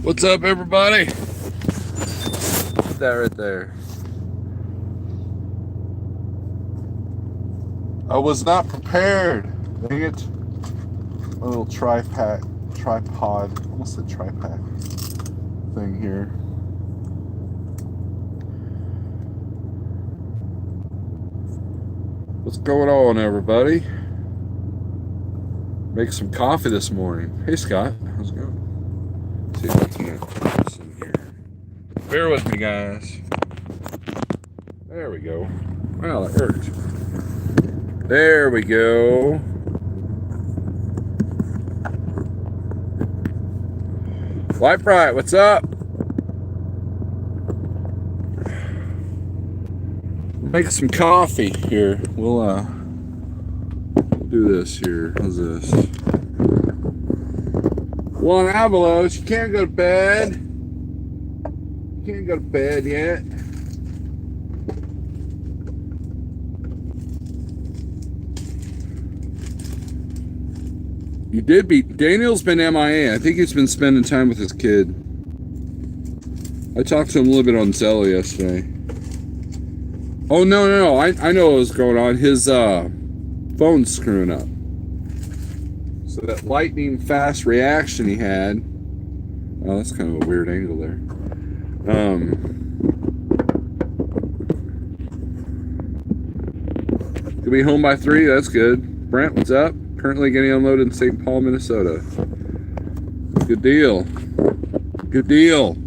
What's up, everybody? Put that right there. I was not prepared. Dang it. My little tripod, almost a tripod thing here. What's going on, everybody? Make some coffee this morning. Hey, Scott. How's it going? Let's see if I can put this in here. Bear with me, guys. There we go. Wow, that hurt. There we go. Light Bright, what's up? Make some coffee here. We'll do this here. How's this? Juan Avalos, you can't go to bed. You can't go to bed yet. You did beat. Daniel's been MIA. I think he's been spending time with his kid. I talked to him a little bit on Zello yesterday. Oh, no. I know what was going on. His phone's screwing up. So that lightning fast reaction he had. Oh, that's kind of a weird angle there. Could be home by 3. That's good. Brent, what's up? Currently getting unloaded in St. Paul, Minnesota. Good deal. Good deal.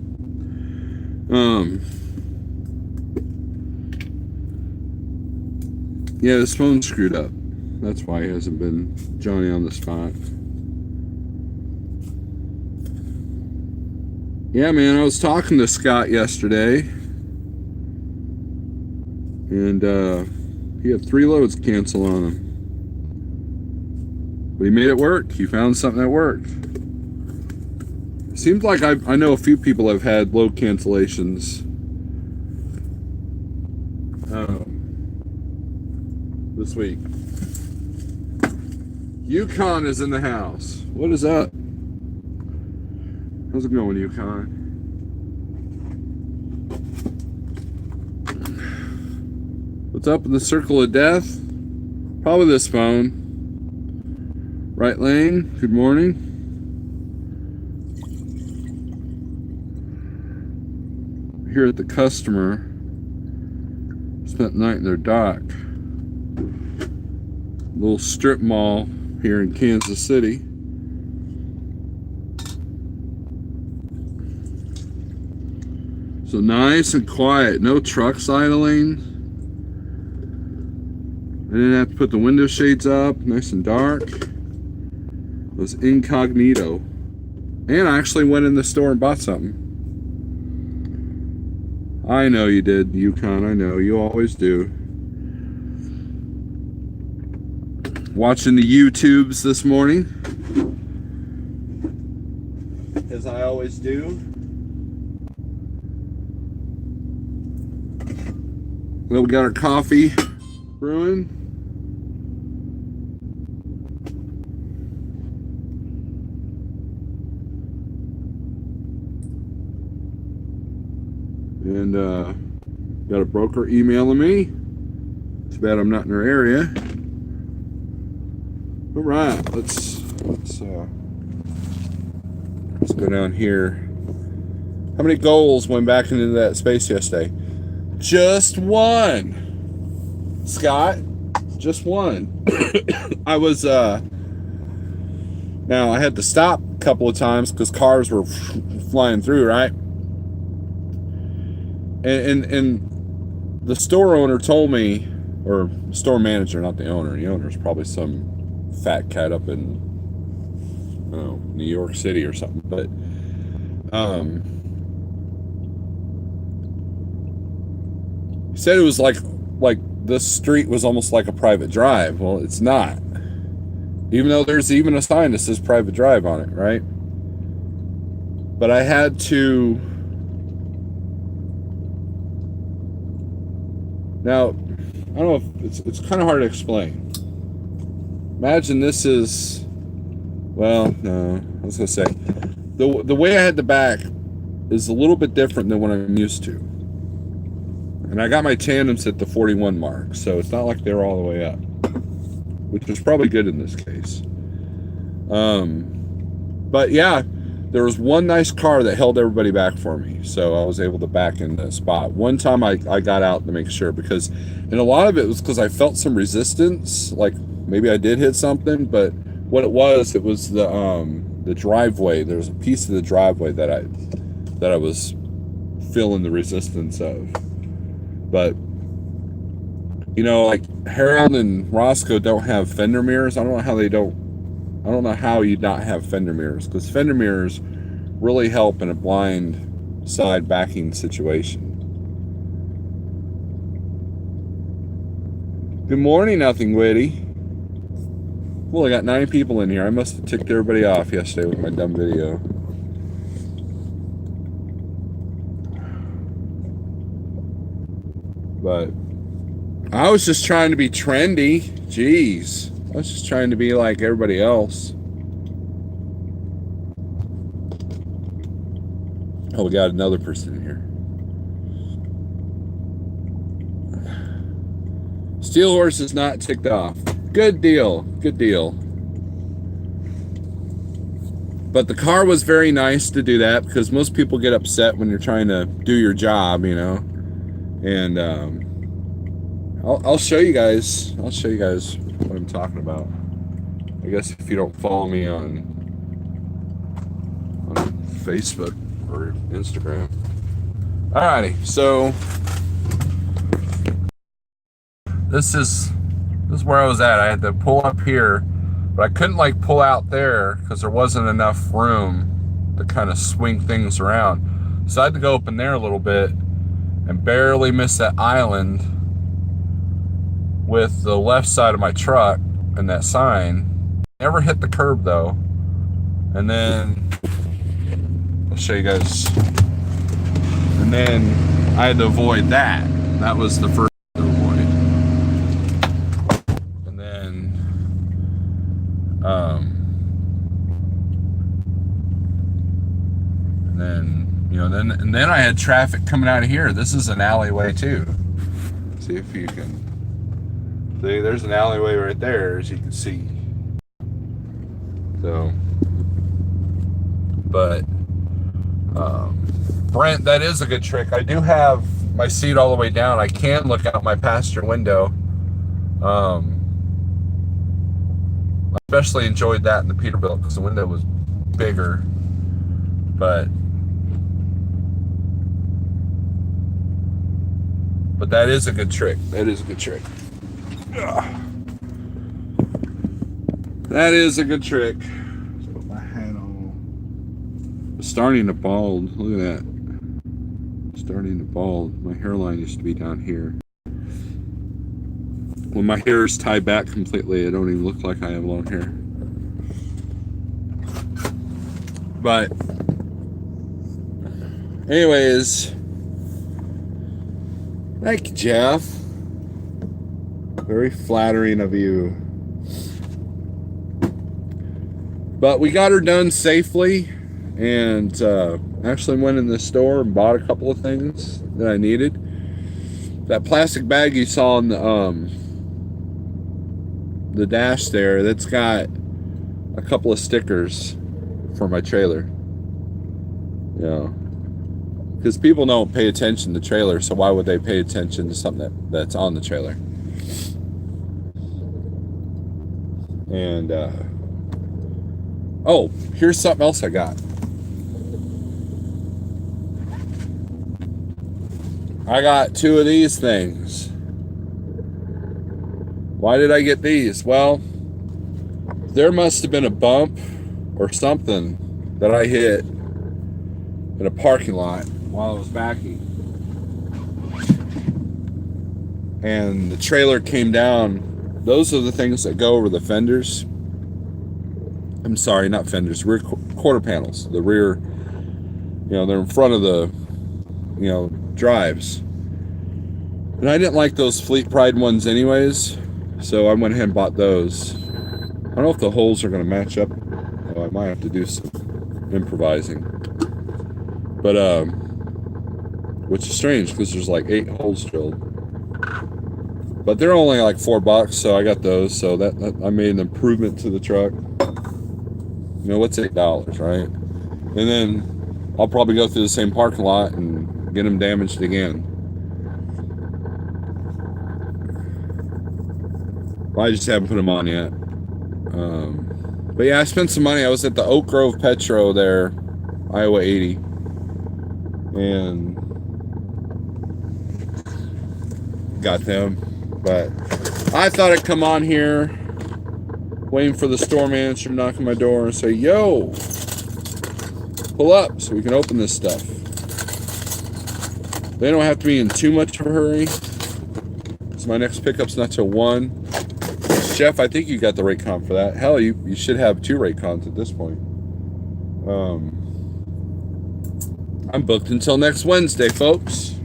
Yeah, this phone's screwed up. That's why he hasn't been Johnny on the spot. Yeah, man, I was talking to Scott yesterday. And he had 3 loads cancel on him. But he made it work. He found something that worked. It seems like I know a few people have had load cancellations. This week. Yukon is in the house. What is up? How's it going, Yukon? What's up in the circle of death? Probably this phone. Right lane, good morning. Here at the customer. Spent the night in their dock. Little strip mall here in Kansas City. So nice and quiet, no trucks idling. I didn't have to put the window shades up, nice and dark. It was incognito. And I actually went in the store and bought something. I know you did, Yukon, I know, you always do. Watching the YouTubes this morning, as I always do. Well, we got our coffee brewing. And got a broker emailing me. Too bad I'm not in her area. All right, let's go down here. How many goals went back into that space yesterday? Just one, Scott. Just one. I was now I had to stop a couple of times because cars were flying through, right? And the store owner told me, or store manager, not the owner. The owner's probably some fat cat up in, I don't know, New York City or something. But he said it was like this street was almost like a private drive. Well, it's not. Even though there's even a sign that says private drive on it, right? But I had to. Now, I don't know if it's kind of hard to explain. Imagine this is, well, no, I was gonna say, the way I had the back is a little bit different than what I'm used to. And I got my tandems at the 41 mark, so it's not like they're all the way up, which was probably good in this case. But yeah, there was one nice car that held everybody back for me, so I was able to back in the spot. One time I got out to make sure, because, and a lot of it was because I felt some resistance, like maybe I did hit something, but what it was the driveway. There was a piece of the driveway that I was feeling the resistance of. But you know, like Harold and Roscoe don't have fender mirrors. I don't know how you not have fender mirrors, because fender mirrors really help in a blind side backing situation. Good morning, Nothing Witty. Well, I got 9 people in here. I must have ticked everybody off yesterday with my dumb video. But I was just trying to be trendy. Jeez. I was just trying to be like everybody else. Oh, we got another person in here. Steel Horse is not ticked off. Good deal. Good deal. But the car was very nice to do that, because most people get upset when you're trying to do your job, you know. And I'll show you guys. I'll show you guys what I'm talking about. I guess if you don't follow me on Facebook or Instagram. Alrighty, so this is where I was at. I had to pull up here, but I couldn't like pull out there because there wasn't enough room to kind of swing things around. So I had to go up in there a little bit and barely miss that island with the left side of my truck and that sign. Never hit the curb though. And then I'll show you guys. And then I had to avoid that. That was the first to avoid. And then you know, then I had traffic coming out of here. This is an alleyway too. See if you can see. There's an alleyway right there, as you can see. So, but Brent, that is a good trick. I do have my seat all the way down. I can look out my passenger window. I especially enjoyed that in the Peterbilt because the window was bigger. But that is a good trick. That is a good trick. Ugh. That is a good trick. Put my hat on. It's starting to bald. Look at that. Starting to bald. My hairline used to be down here. When my hair is tied back completely, I don't even look like I have long hair. But anyways, thank you, Jeff. Very flattering of you. But we got her done safely, and actually went in the store and bought a couple of things that I needed. That plastic bag you saw in the dash there, that's got a couple of stickers for my trailer. You know, because people don't pay attention to trailers, so why would they pay attention to something that's on the trailer? And oh, here's something else I got. I got 2 of these things. Why did I get these? Well, there must have been a bump or something that I hit in a parking lot while I was backing. And the trailer came down. Those are the things that go over the fenders. I'm sorry, not fenders, rear quarter panels. The rear, you know, they're in front of the, you know, drives. And I didn't like those Fleet Pride ones anyways, so I went ahead and bought those. I don't know if the holes are going to match up. Oh, I might have to do some improvising. But which is strange because there's like 8 holes drilled. But they're only like $4, so I got those. So that I made an improvement to the truck. You know, what's $8, right? And then I'll probably go through the same parking lot and get them damaged again. I just haven't put them on yet. But yeah, I spent some money. I was at the Oak Grove Petro there, Iowa 80. And got them. But I thought I'd come on here, waiting for the store manager to knock on my door and say, yo, pull up so we can open this stuff. They don't have to be in too much of a hurry. So my next pickup's not till 1. Jeff, I think you got the Raycon for that. Hell, you should have 2 Raycons at this point. I'm booked until next Wednesday, folks.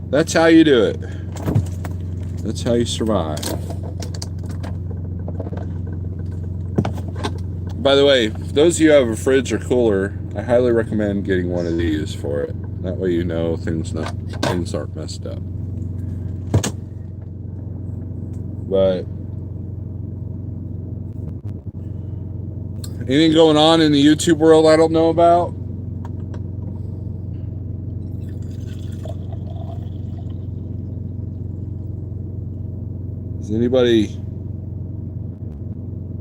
That's how you do it. That's how you survive. By the way, if those of you who have a fridge or cooler, I highly recommend getting one of these for it. That way you know things aren't messed up. But anything going on in the YouTube world I don't know about? Does anybody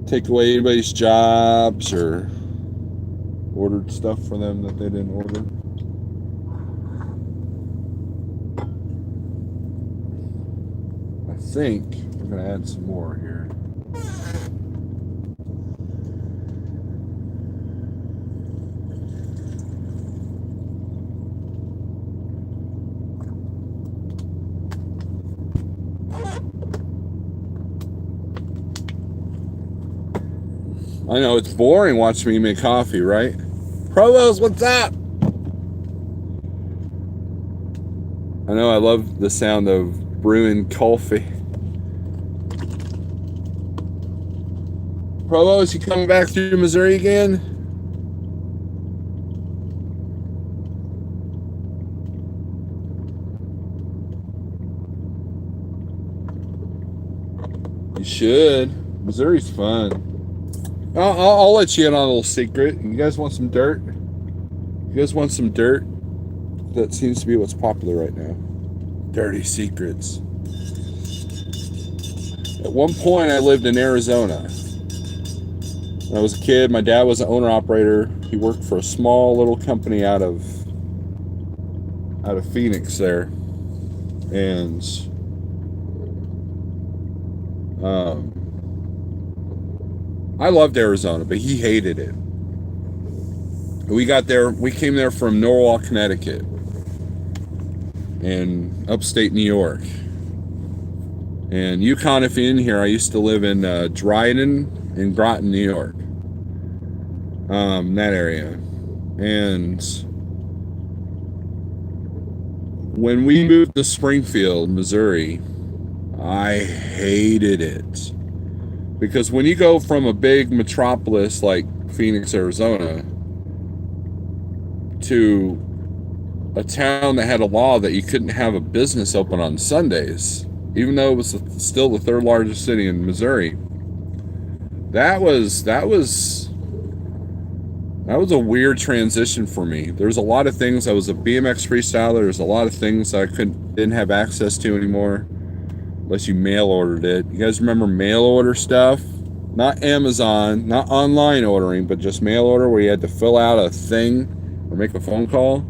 take away anybody's jobs or ordered stuff for them that they didn't order? I think I'm going to add some more here. I know, it's boring watching me make coffee, right? Provost, what's up? I know, I love the sound of brewing coffee. Provost, you coming back through Missouri again? You should. Missouri's fun. I'll let you in on a little secret. You guys want some dirt? You guys want some dirt? That seems to be what's popular right now. Dirty secrets. At one point, I lived in Arizona. When I was a kid, my dad was an owner-operator. He worked for a small little company out of Phoenix there. And I loved Arizona, but he hated it. We came there from Norwalk, Connecticut, and upstate New York. And Yukon, if you're in here, I used to live in Dryden and Groton, New York. That area. And when we moved to Springfield, Missouri, I hated it. Because when you go from a big metropolis like Phoenix, Arizona, to a town that had a law that you couldn't have a business open on Sundays, even though it was still the 3rd largest city in Missouri, that was a weird transition for me. There's a lot of things. I was a BMX freestyler. There's a lot of things I didn't have access to anymore. Unless you mail ordered it. You guys remember mail order stuff? Not Amazon, not online ordering, but just mail order where you had to fill out a thing or make a phone call.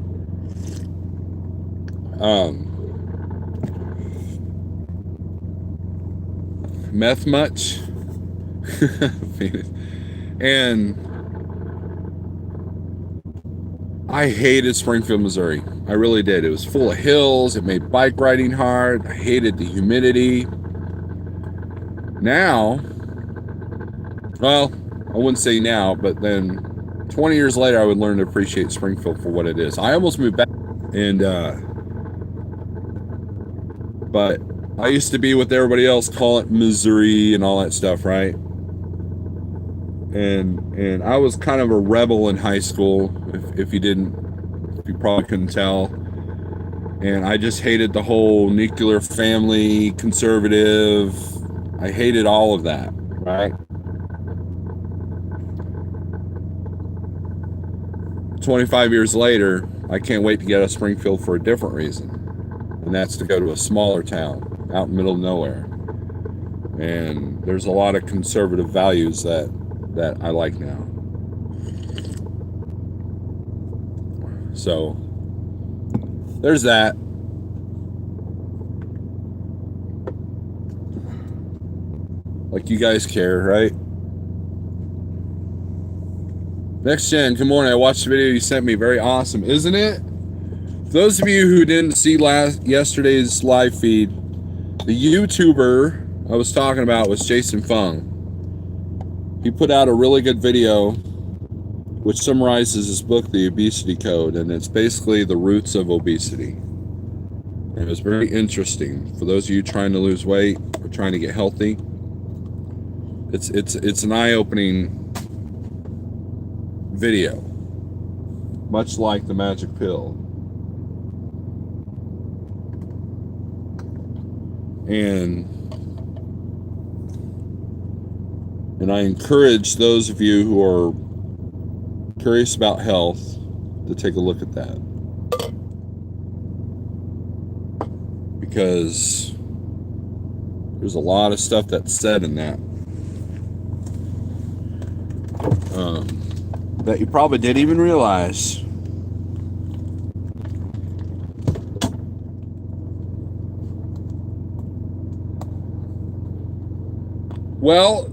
Meth much? And I hated Springfield, Missouri. I really did. It was full of hills. It made bike riding hard. I hated the humidity. Now, well, I wouldn't say now, but then 20 years later, I would learn to appreciate Springfield for what it is. I almost moved back, and but I used to be with everybody else, call it Missouri and all that stuff, right? and I was kind of a rebel in high school, if you probably couldn't tell. And I just hated the whole nuclear family, conservative. I hated all of that, right? 25 years later, I can't wait to get out of Springfield for a different reason. And that's to go to a smaller town out in the middle of nowhere. And there's a lot of conservative values that I like now. So there's that. Like you guys care, right? Next Gen, good morning. I watched the video you sent me. Very awesome, isn't it? For those of you who didn't see yesterday's live feed, the YouTuber I was talking about was Jason Fung. He put out a really good video which summarizes his book, The Obesity Code, and it's basically the roots of obesity. And it was very interesting for those of you trying to lose weight or trying to get healthy. It's an eye-opening video, much like the magic pill. And I encourage those of you who are curious about health to take a look at that, because there's a lot of stuff that's said in that that you probably didn't even realize. Well,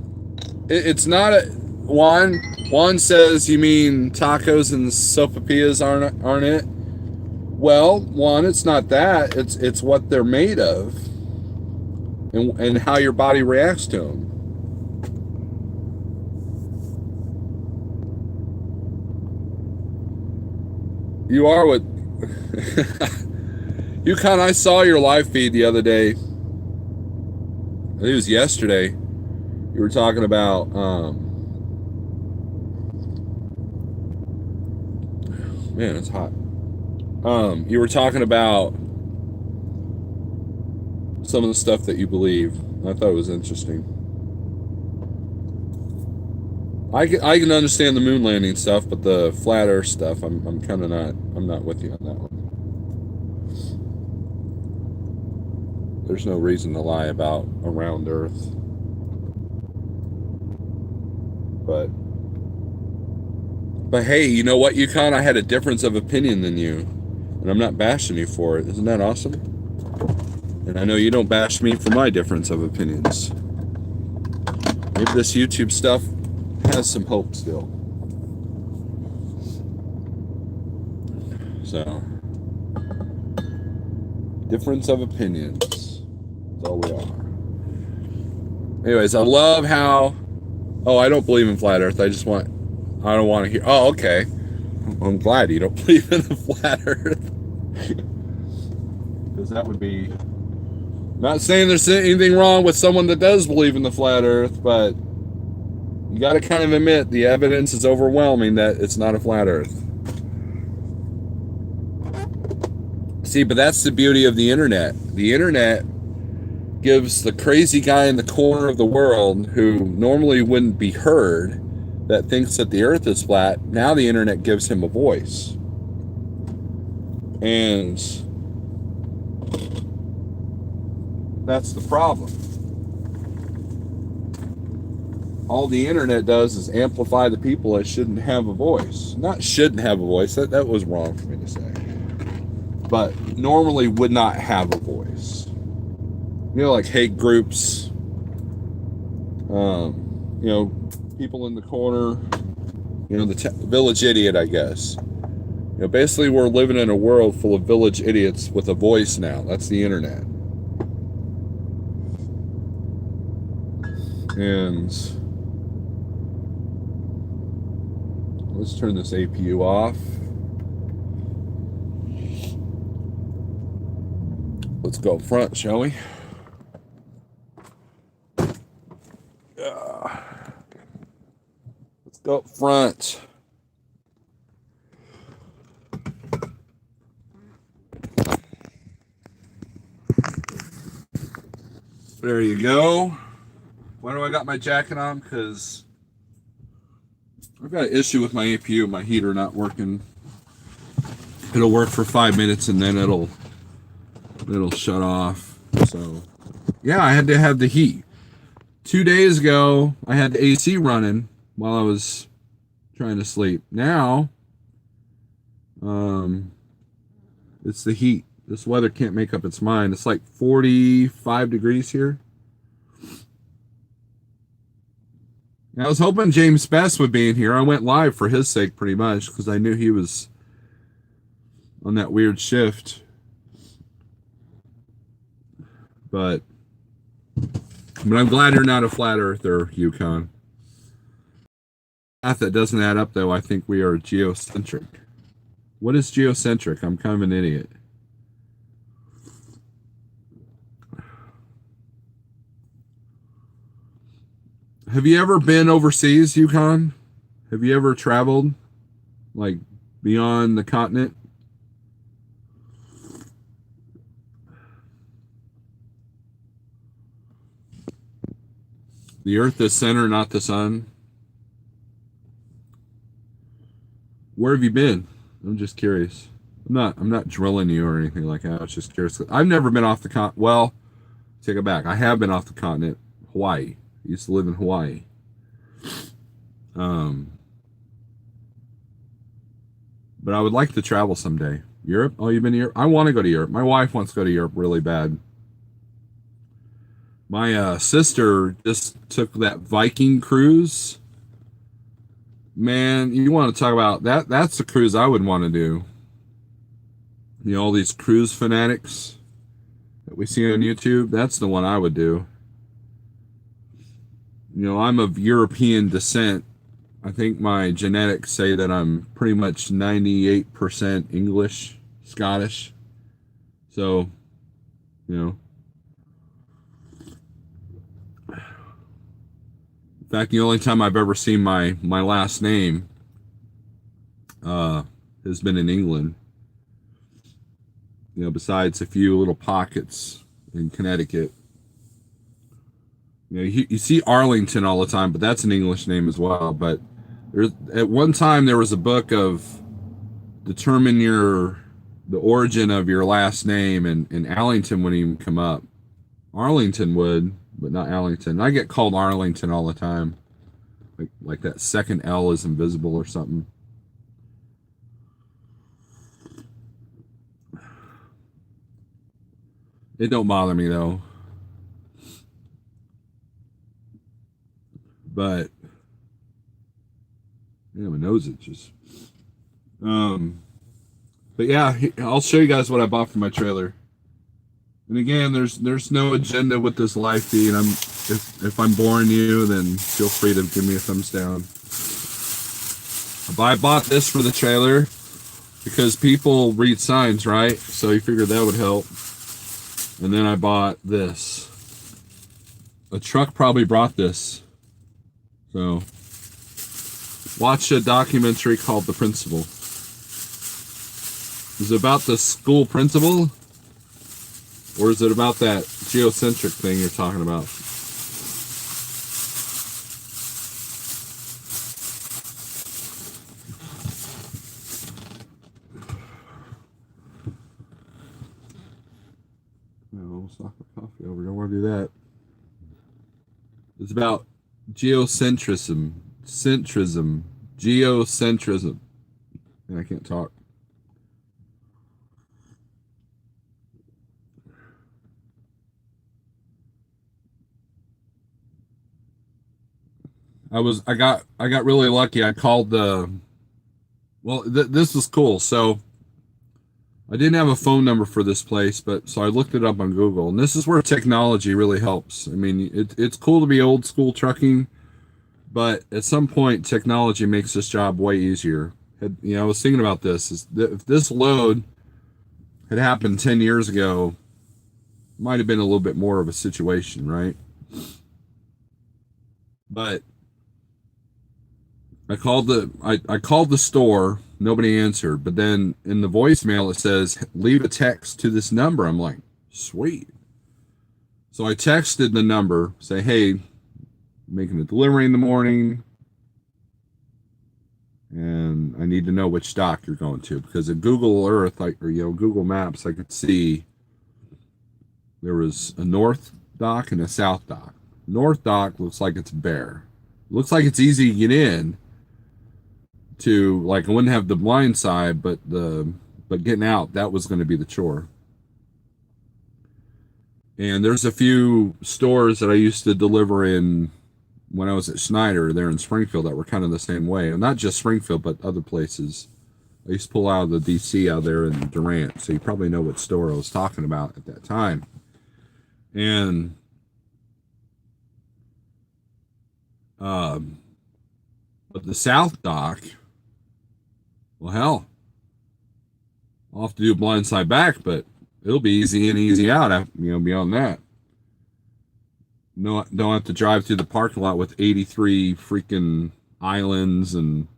it's not a Juan says, you mean tacos and sopapillas aren't it? Well, Juan, it's not that. It's what they're made of and how your body reacts to them. You are what I saw your live feed the other day. I think it was yesterday. You were talking about man, it's hot. You were talking about some of the stuff that you believe. I thought it was interesting. I can understand the moon landing stuff, but the flat Earth stuff, I'm not with you on that one. There's no reason to lie about a round Earth. But hey, you know what, Yukon? I had a difference of opinion than you, and I'm not bashing you for it. Isn't that awesome? And I know you don't bash me for my difference of opinions. Maybe this YouTube stuff has some hope still. So, difference of opinions. That's all we are. Anyways, I love how... Oh, I don't believe in flat Earth. I don't want to hear... Oh, okay. I'm glad you don't believe in the flat Earth. Because that would be... Not saying there's anything wrong with someone that does believe in the flat Earth, but you got to kind of admit the evidence is overwhelming that it's not a flat Earth. See, but that's the beauty of the internet. The internet gives the crazy guy in the corner of the world who normally wouldn't be heard, that thinks that the Earth is flat, now the internet gives him a voice. And that's the problem. All the internet does is amplify the people that shouldn't have a voice. Not shouldn't have a voice, that was wrong for me to say. But normally would not have a voice. You know, like hate groups, people in the corner, the village idiot, I guess. Basically we're living in a world full of village idiots with a voice now. That's the internet. And let's turn this APU off. Let's go up front, shall we? up front. There you go. Why do I got my jacket on? Because I've got an issue with my APU, my heater not working. It'll work for 5 minutes and then it'll shut off. So yeah, I had to have the heat. 2 days ago, I had the AC running while I was trying to sleep. Now, it's the heat. This weather can't make up its mind. It's like 45 degrees here. I was hoping James Best would be in here. I went live for his sake pretty much because I knew he was on that weird shift. But I'm glad you're not a flat earther, Yukon. Math that doesn't add up, though. I think we are geocentric. What is geocentric? I'm kind of an idiot. Have you ever been overseas, Yukon? Have you ever traveled, like, beyond the continent? The Earth is center, not the sun. Where have you been? I'm just curious. I'm not drilling you or anything like that. I was just curious. I've never been off the continent. Well, take it back. I have been off the continent. Hawaii. I used to live in Hawaii. But I would like to travel someday. Europe? Oh, you've been to Europe? I want to go to Europe. My wife wants to go to Europe really bad. My sister just took that Viking cruise. Man, you want to talk about that? That's the cruise I would want to do. You know, all these cruise fanatics that we see on YouTube. That's the one I would do. You know, I'm of European descent. I think my genetics say that I'm pretty much 98% English, Scottish. So, you know. In fact, the only time I've ever seen my last name has been in England. You know, besides a few little pockets in Connecticut. You know, you see Arlington all the time, but that's an English name as well. But at one time there was a book of determine the origin of your last name, and Allington wouldn't even come up. Arlington would, but not Allington. I get called Arlington all the time. Like that second L is invisible or something. It don't bother me though. But yeah, my nose itches. But yeah, I'll show you guys what I bought for my trailer. And again, there's no agenda with this live feed. If I'm boring you, then feel free to give me a thumbs down. But I bought this for the trailer because people read signs, right? So you figured that would help. And then I bought this. A truck probably brought this. So watch a documentary called The Principal. Is it about the school principal? Or is it about that geocentric thing you're talking about? No, stock of coffee over. Don't want to do that. It's about geocentrism. Geocentrism. And I can't talk. I got really lucky. I called this was cool. So I didn't have a phone number for this place, but so I looked it up on Google, and this is where technology really helps. I mean, it's cool to be old school trucking, but at some point technology makes this job way easier. I was thinking about this, if this load had happened 10 years ago, it might have been a little bit more of a situation, right? But I called the store, nobody answered, but then in the voicemail it says leave a text to this number. I'm like, sweet. So I texted the number, say, hey, making a delivery in the morning, and I need to know which dock you're going to, because at Google Earth, like, or Google Maps, I could see there was a north dock and a south dock. North dock looks like it's bare. Looks like it's easy to get in. To like, I wouldn't have the blind side, but getting out, that was going to be the chore. And there's a few stores that I used to deliver in when I was at Schneider there in Springfield that were kind of the same way. And not just Springfield, but other places. I used to pull out of the DC out there in Durant. So you probably know what store I was talking about at that time. And but the South Dock, well, hell, I'll have to do blindside back, but it'll be easy in, easy out. Beyond that, no, don't have to drive through the parking lot with 83 freaking islands and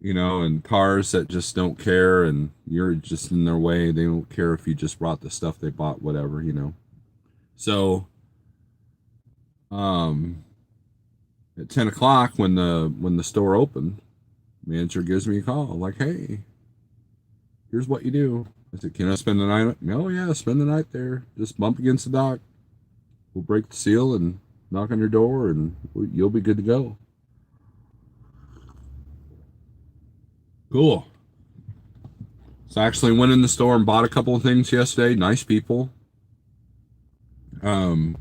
and cars that just don't care, and you're just in their way. They don't care if you just brought the stuff they bought, whatever. So, at 10 o'clock when the store opened, manager gives me a call like, hey, here's what you do. I said, can I spend the night? Oh yeah, spend the night there. Just bump against the dock. We'll break the seal and knock on your door, and you'll be good to go. Cool. So I actually went in the store and bought a couple of things yesterday. Nice people. And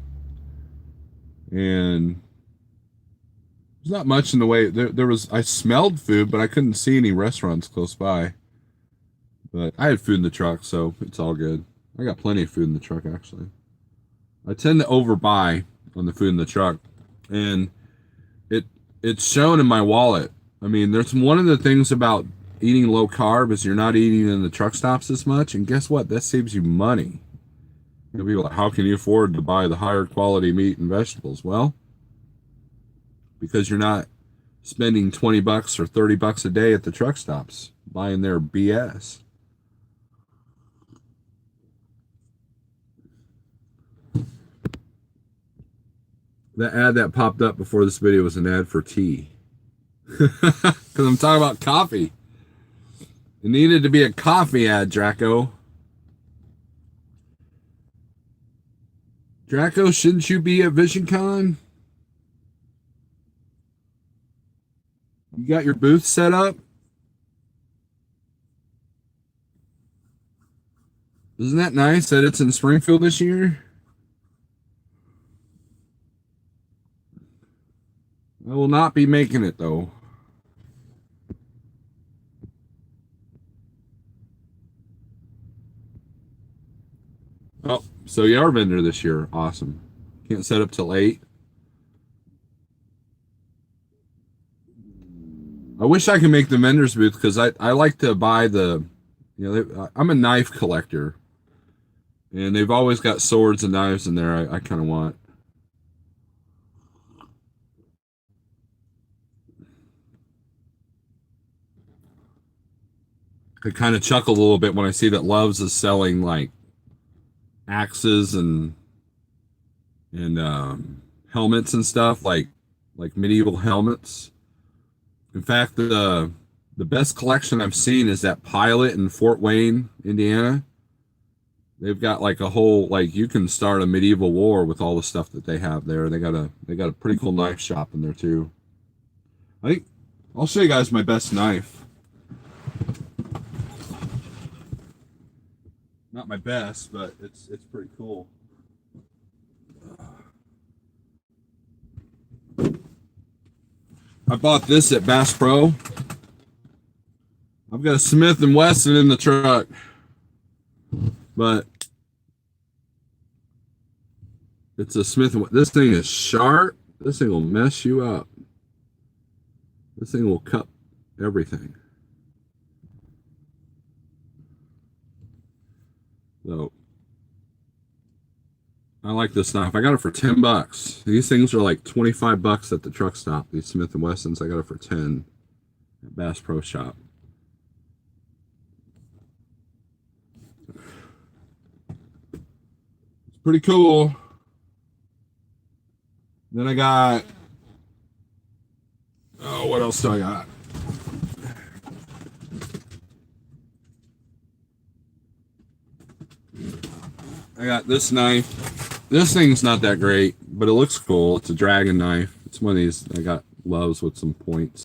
there's not much in the way. There was, I smelled food, but I couldn't see any restaurants close by. But I had food in the truck, so it's all good. I got plenty of food in the truck, actually. I tend to overbuy on the food in the truck, and it's shown in my wallet. I mean, there's one of the things about eating low carb is you're not eating in the truck stops as much, and guess what? That saves you money. You'll be like, how can you afford to buy the higher quality meat and vegetables? Well, because you're not spending $20 or $30 a day at the truck stops buying their BS. The ad that popped up before this video was an ad for tea. Because I'm talking about coffee. It needed to be a coffee ad, Draco. Draco, shouldn't you be at VisionCon? You got your booth set up? Isn't that nice that it's in Springfield this year? I will not be making it, though. Oh, so you are a vendor this year. Awesome. Can't set up till 8. I wish I could make the vendor's booth because I like to buy I'm a knife collector. And they've always got swords and knives in there I kind of want. I kind of chuckle a little bit when I see that Love's is selling like axes and helmets and stuff like medieval helmets. In fact, the best collection I've seen is that Pilot in Fort Wayne, Indiana. They've got like a whole, like, you can start a medieval war with all the stuff that they have there. They got a pretty cool knife shop in there too. I think I'll show you guys my best knife. Not my best, but it's pretty cool. I bought this at Bass Pro. I've got a Smith & Wesson in the truck. But it's a Smith & Wesson. This thing is sharp. This thing will mess you up. This thing will cut everything. So I like this knife. I got it for $10. These things are like $25 at the truck stop. These Smith & Wessons, I got it for 10. at Bass Pro Shop. It's pretty cool. Then I got, oh, what else do I got? I got this knife. This thing's not that great, but it looks cool. It's a dragon knife. It's one of these I got loves with some points.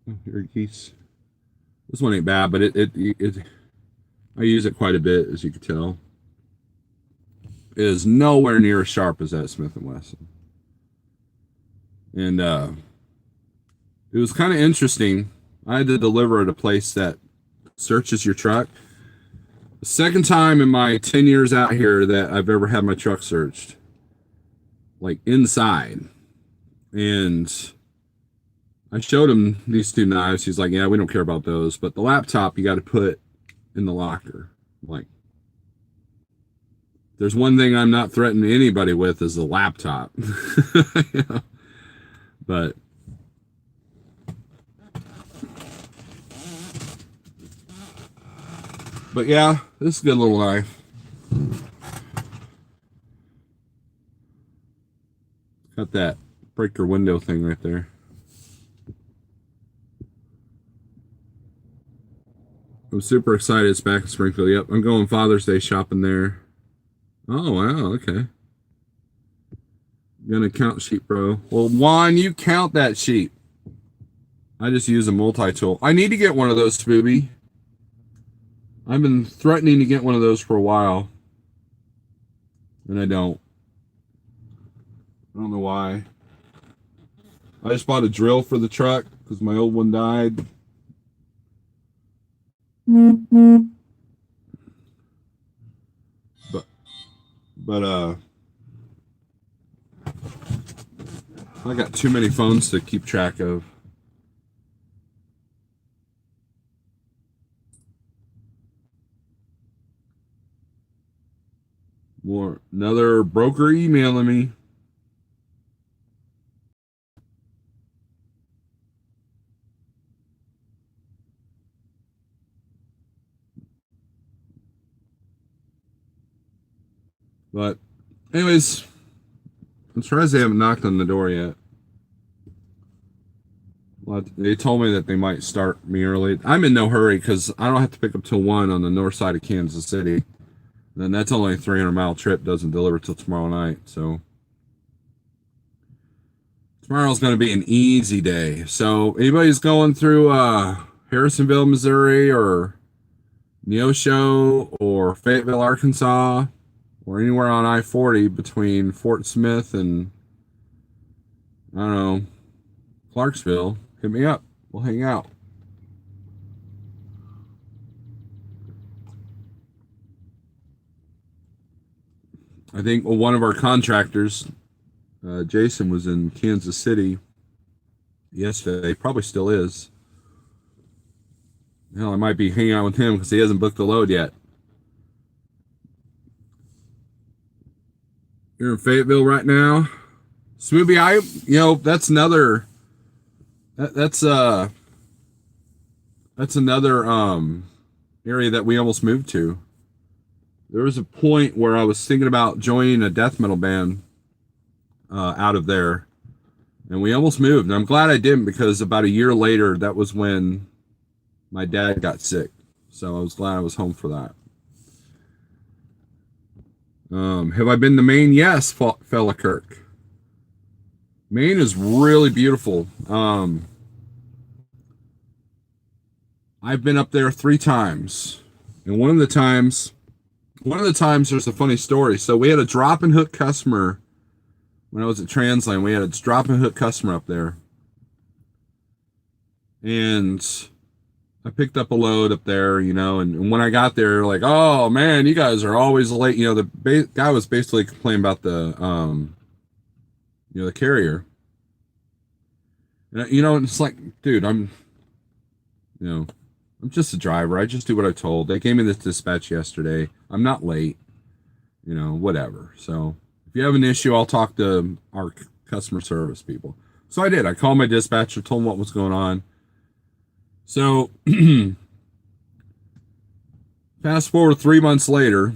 Oh, here are geese. This one ain't bad, but it I use it quite a bit, as you can tell. It is nowhere near as sharp as that Smith & Wesson. And it was kind of interesting. I had to deliver at a place that searches your truck. The second time in my 10 years out here that I've ever had my truck searched, like inside. And I showed him these two knives. He's like, yeah, we don't care about those. But the laptop you got to put in the locker. Like, there's one thing I'm not threatening anybody with is the laptop. You know? But yeah, this is a good little knife. Got that breaker window thing right there. I'm super excited it's back in Springfield. Yep, I'm going Father's Day shopping there. Oh, wow, okay. Gonna count sheep, bro. Well, Juan, you count that sheep. I just use a multi-tool. I need to get one of those, Spooby. I've been threatening to get one of those for a while. And I don't. I don't know why. I just bought a drill for the truck because my old one died. But I got too many phones to keep track of. Another broker emailing me. But anyways, I'm surprised they haven't knocked on the door yet. Well, they told me that they might start me early. I'm in no hurry because I don't have to pick up till 1 on the north side of Kansas City. And that's only a 300-mile trip. Doesn't deliver till tomorrow night. So tomorrow's going to be an easy day. So anybody's going through Harrisonville, Missouri, or Neosho, or Fayetteville, Arkansas, or anywhere on I-40 between Fort Smith and, I don't know, Clarksville, hit me up. We'll hang out. I think one of our contractors, Jason, was in Kansas City yesterday. Probably still is. Hell, I might be hanging out with him because he hasn't booked the load yet. You're in Fayetteville right now, Smoothie. That's another. That's another area that we almost moved to. There was a point where I was thinking about joining a death metal band out of there, and we almost moved. And I'm glad I didn't because about a year later, that was when my dad got sick. So I was glad I was home for that. Have I been to Maine? Yes, fella Kirk. Maine is really beautiful. I've been up there 3 times, and one of the times there's a funny story. So we had a drop and hook customer when I was at Transland. We had a drop and hook customer up there, and I picked up a load up there, and when I got there, like, oh man, you guys are always late. The guy was basically complaining about the carrier. And it's like, dude, I'm just a driver. I just do what I told. They gave me this dispatch yesterday. I'm not late, whatever. So if you have an issue, I'll talk to our customer service people. So I did. I called my dispatcher, told him what was going on. So fast forward 3 months later,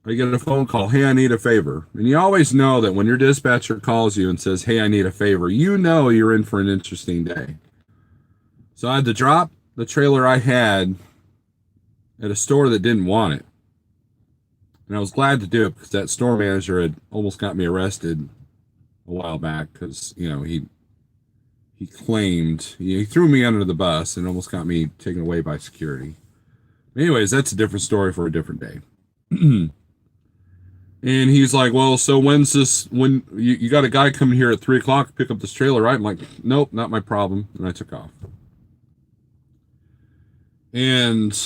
I get a phone call. Hey, I need a favor. And you always know that when your dispatcher calls you and says, hey, I need a favor, you know you're in for an interesting day. So I had to drop the trailer I had at a store that didn't want it. And I was glad to do it because that store manager had almost got me arrested a while back because, he claimed, he threw me under the bus and almost got me taken away by security. Anyways, that's a different story for a different day. And he's like, well, so when you got a guy coming here at 3 o'clock to pick up this trailer, right? I'm like, nope, not my problem. And I took off. And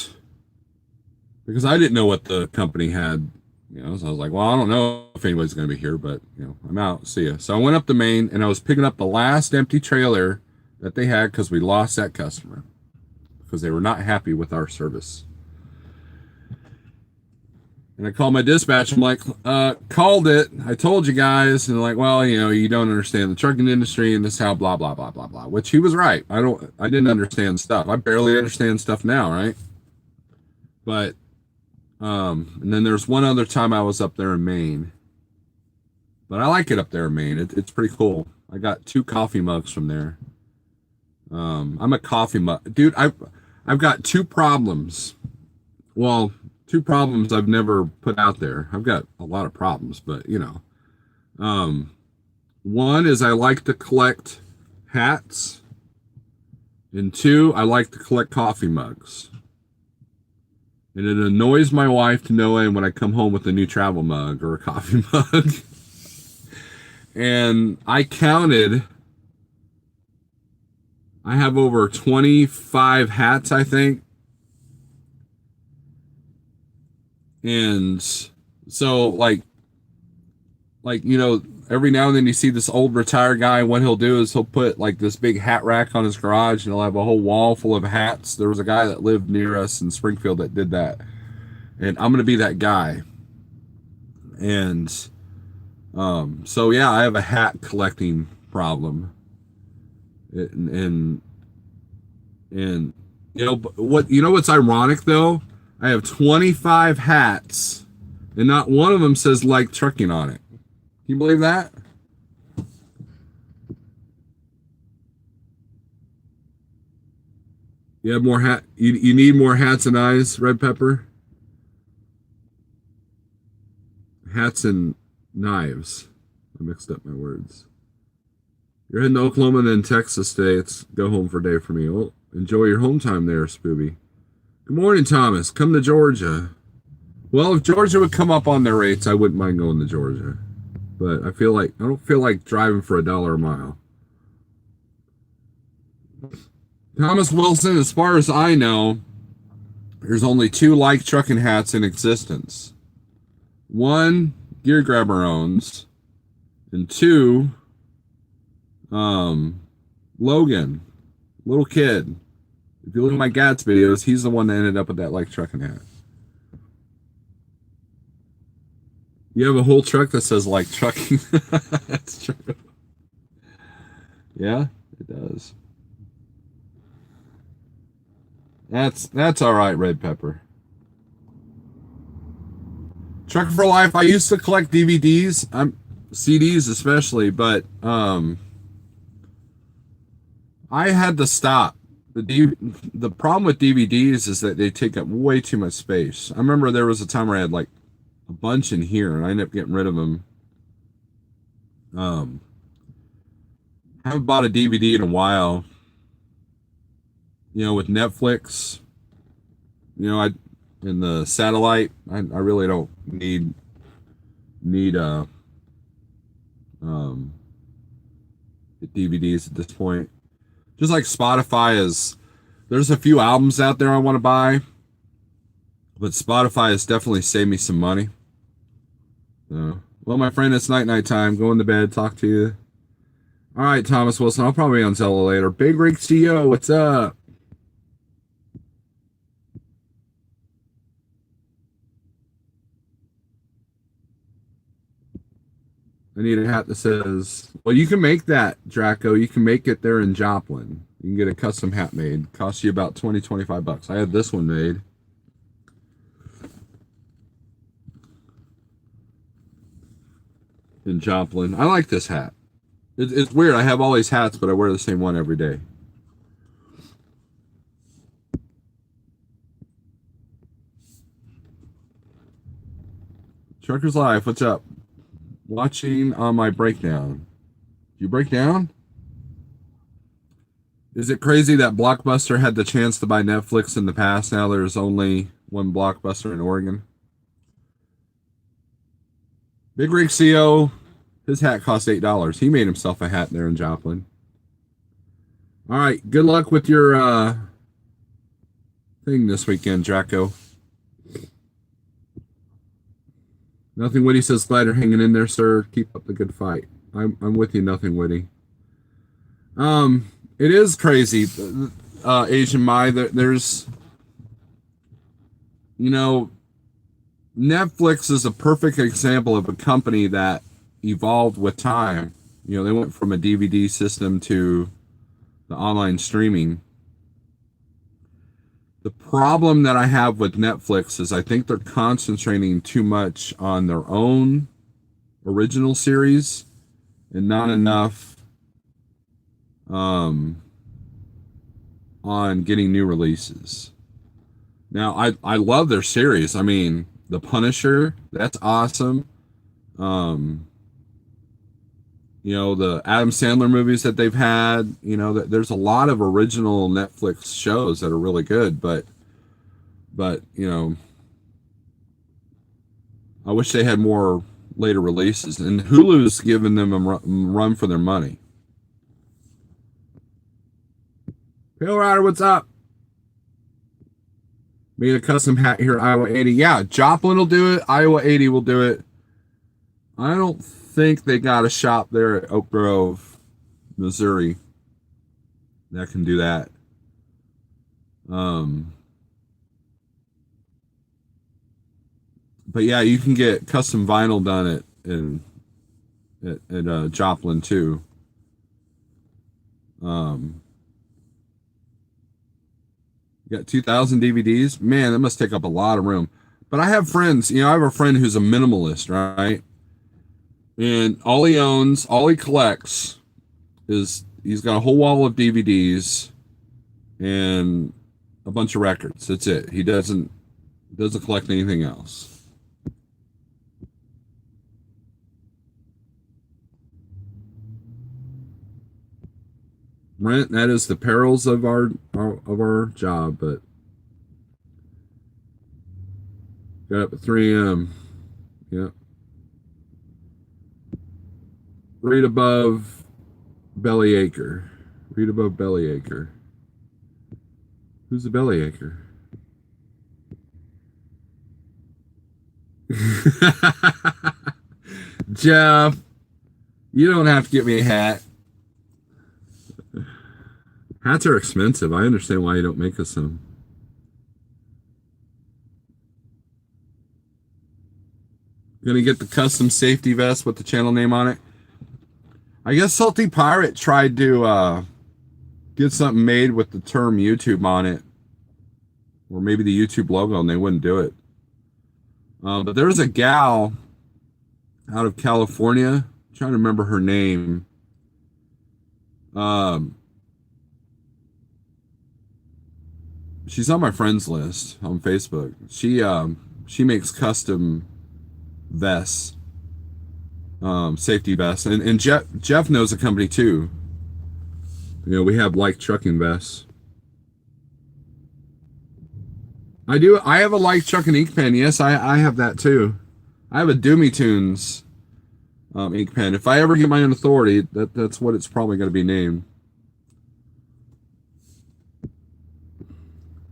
because I didn't know what the company had, so I was like, well, I don't know if anybody's going to be here, but, I'm out. See ya. So I went up to Maine and I was picking up the last empty trailer that they had because we lost that customer because they were not happy with our service. And I called my dispatch. I'm like, called it. I told you guys. And they're like, well, you don't understand the trucking industry and this how blah, blah, blah, blah, blah, which he was right. I didn't understand stuff. I barely understand stuff now. Right. But, and then there's one other time I was up there in Maine, but I like it up there in Maine. It's pretty cool. I got 2 coffee mugs from there. I'm a coffee mug dude. I've got 2 problems. Well, 2 problems I've never put out there. I've got a lot of problems, but one is I like to collect hats, and 2, I like to collect coffee mugs. And it annoys my wife to no end when I come home with a new travel mug or a coffee mug. And I counted, I have over 25 hats, I think. And so every now and then you see this old retired guy, what he'll do is he'll put like this big hat rack on his garage and he'll have a whole wall full of hats. There was a guy that lived near us in Springfield that did that. And I'm going to be that guy. And so yeah, I have a hat collecting problem. And what's ironic though? I have 25 hats, and not one of them says like trucking on it. Can you believe that? You have more hat. You need more hats and eyes, Red Pepper. Hats and knives. I mixed up my words. You're heading to Oklahoma and then Texas today. It's go home for a day for me. Well, enjoy your home time there, Spooby. Good morning, Thomas. Come to Georgia. Well, if Georgia would come up on their rates, I wouldn't mind going to Georgia. But I don't feel like driving for $1 a mile. Thomas Wilson, as far as I know, there's only 2 like trucking hats in existence. 1, Gear Grabber owns, and 2, Logan, little kid. If you look at my Gats videos, he's the one that ended up with that like trucking hat. You have a whole truck that says like trucking. That's true. Yeah, it does. That's all right, Red Pepper. Truck for Life. I used to collect DVDs, CDs especially, but I had to stop. The problem with DVDs is that they take up way too much space. I remember there was a time where I had like a bunch in here, and I ended up getting rid of them. I haven't bought a DVD in a while. With Netflix, in the satellite, I really don't need DVDs at this point. Just like Spotify there's a few albums out there I want to buy, but Spotify has definitely saved me some money. Well, my friend, it's night time. Going to bed. Talk to you. All right, Thomas Wilson. I'll probably be on Zella later. Big Rig CEO, what's up? I need a hat that says, well, you can make that, Draco. You can make it there in Joplin. You can get a custom hat made. Costs you about 25 bucks. I had this one made. In Joplin. I like this hat. It's weird. I have all these hats, but I wear the same one every day. Truckers Live, what's up? Watching on my breakdown. You break down? Is it crazy that Blockbuster had the chance to buy Netflix in the past? Now there's only one Blockbuster in Oregon. Big Rig CO, his hat cost $8. He made himself a hat there in Joplin. All right, good luck with your thing this weekend, Draco. Nothing Witty says, glad you're hanging in there, sir. Keep up the good fight. I'm with you, Nothing Witty. It is crazy, Asian Mai. There's, you know, Netflix is a perfect example of a company that evolved with time. You know, they went from a DVD system to the online streaming. The problem that I have with Netflix is I think they're concentrating too much on their own original series and not enough on getting new releases. Now, I love their series. I mean, The Punisher, that's awesome. You know, the Adam Sandler movies that they've had, you know, there's a lot of original Netflix shows that are really good, but you know, I wish they had more later releases, and Hulu's giving them a run for their money. Pale Rider, what's up? Made a custom hat here, Iowa 80. Yeah, Joplin will do it. Iowa 80 will do it. I don't think they got a shop there at Oak Grove, Missouri that can do that. But yeah, you can get custom vinyl done at Joplin too. You got 2,000 DVDs. Man, that must take up a lot of room. But I have friends. You know, I have a friend who's a minimalist, right? And all he owns, all he collects is he's got a whole wall of DVDs and a bunch of records. That's it. He doesn't collect anything else. Rent, that is the perils of our job, but got up at 3 a.m. Yep. Read above Bellyacre. Read above Bellyacre. Who's the Bellyacre? Jeff, you don't have to get me a hat. Hats are expensive. I understand why you don't make us some. Gonna get the custom safety vest with the channel name on it. I guess Salty Pirate tried to get something made with the term YouTube on it, or maybe the YouTube logo, and they wouldn't do it. But there's a gal out of California. I'm trying to remember her name. She's on my friends list on Facebook. She makes custom vests, safety vests, and Jeff knows the company too. You know, we have Like Trucking vests. I have a Like Trucking ink pen. Yes, I have that too. I have a Doomy Tunes ink pen. If I ever get my own authority, that's what it's probably going to be named.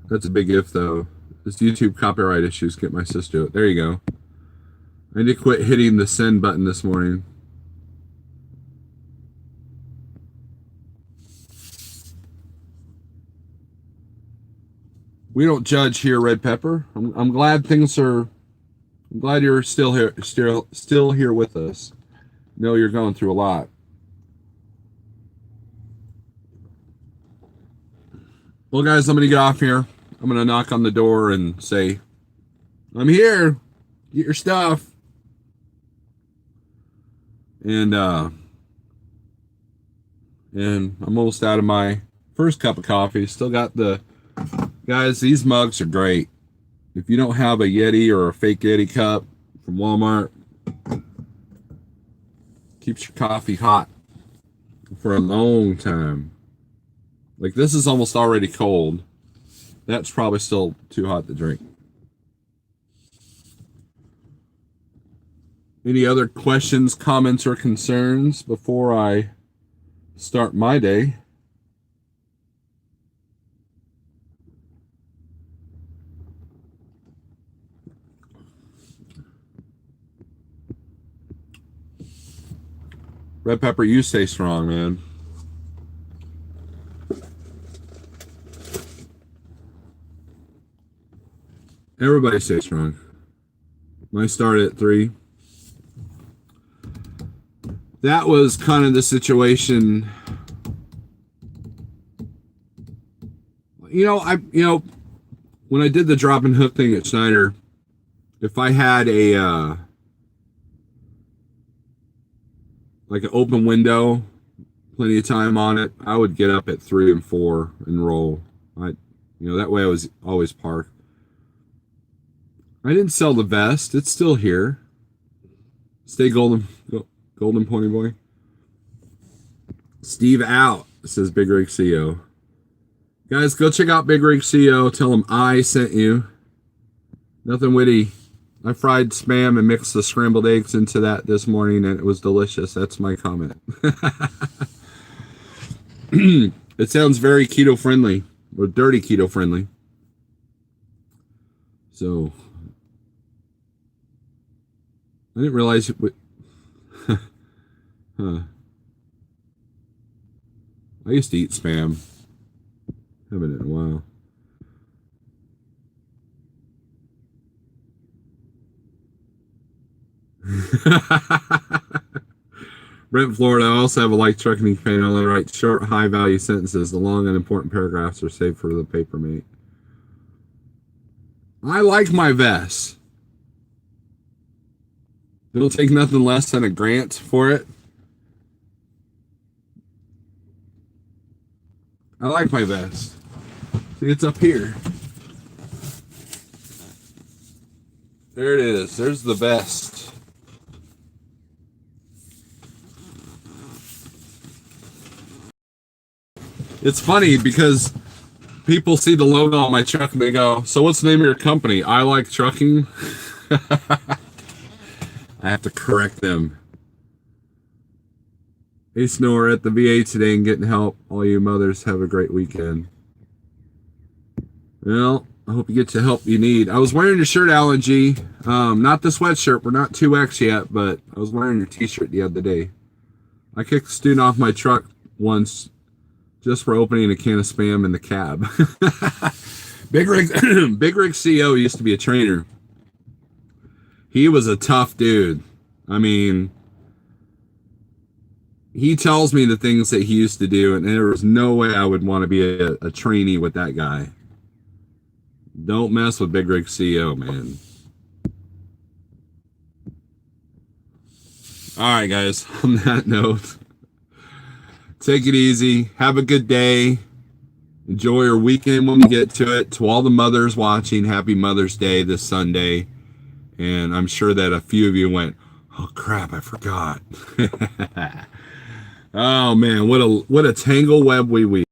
That's a big if, though. This YouTube copyright issues get my sister. There you go. I need to quit hitting the send button this morning. We don't judge here, Red Pepper. I'm glad things are. I'm glad you're still here with us. know you're going through a lot. Well, guys, I'm going to get off here. I'm going to knock on the door and say, I'm here. Get your stuff. And I'm almost out of my first cup of coffee. Still got the... Guys, these mugs are great. If you don't have a Yeti or a fake Yeti cup from Walmart, keeps your coffee hot for a long time. Like, this is almost already cold. That's probably still too hot to drink. Any other questions, comments, or concerns before I start my day? Red Pepper, you stay strong, man. Everybody stay strong. Mine started at 3. That was kind of the situation. When I did the drop and hook thing at Schneider, if I had a like an open window, plenty of time on it, I would get up at 3 and 4 and roll. That way I was always parked. I didn't sell the vest. It's still here. Stay golden pony boy. Steve out, says Big Rig CO. Guys, go check out Big Rig CO. Tell him I sent you. Nothing witty. I fried Spam and mixed the scrambled eggs into that this morning, and it was delicious. That's my comment. It sounds very keto friendly, or dirty keto friendly. So, I didn't realize it would. Huh. I used to eat Spam. Haven't in a while. Brent, Florida. I also have a light trucking panel. I write short, high-value sentences. The long, unimportant paragraphs are saved for the paper mate. I like my vest. It'll take nothing less than a grant for it. I like my vest. See, it's up here. There it is. There's the vest. It's funny because people see the logo on my truck and they go, so what's the name of your company? I Like Trucking. I have to correct them. Hey, Snore, at the VA today and getting help. All you mothers have a great weekend. Well, I hope you get the help you need. I was wearing your shirt, Alan G. Not the sweatshirt. We're not 2X yet, but I was wearing your t-shirt the other day. I kicked a student off my truck once just for opening a can of Spam in the cab. Big Rig CO used to be a trainer. He was a tough dude. I mean, he tells me the things that he used to do, and there was no way I would want to be a trainee with that guy. Don't mess with Big Rig CO, man. All right, guys. On that note, take it easy. Have a good day. Enjoy your weekend when you get to it. To all the mothers watching, happy Mother's Day this Sunday. And I'm sure that a few of you went, oh crap, I forgot. Oh man, what a tangle web we weave.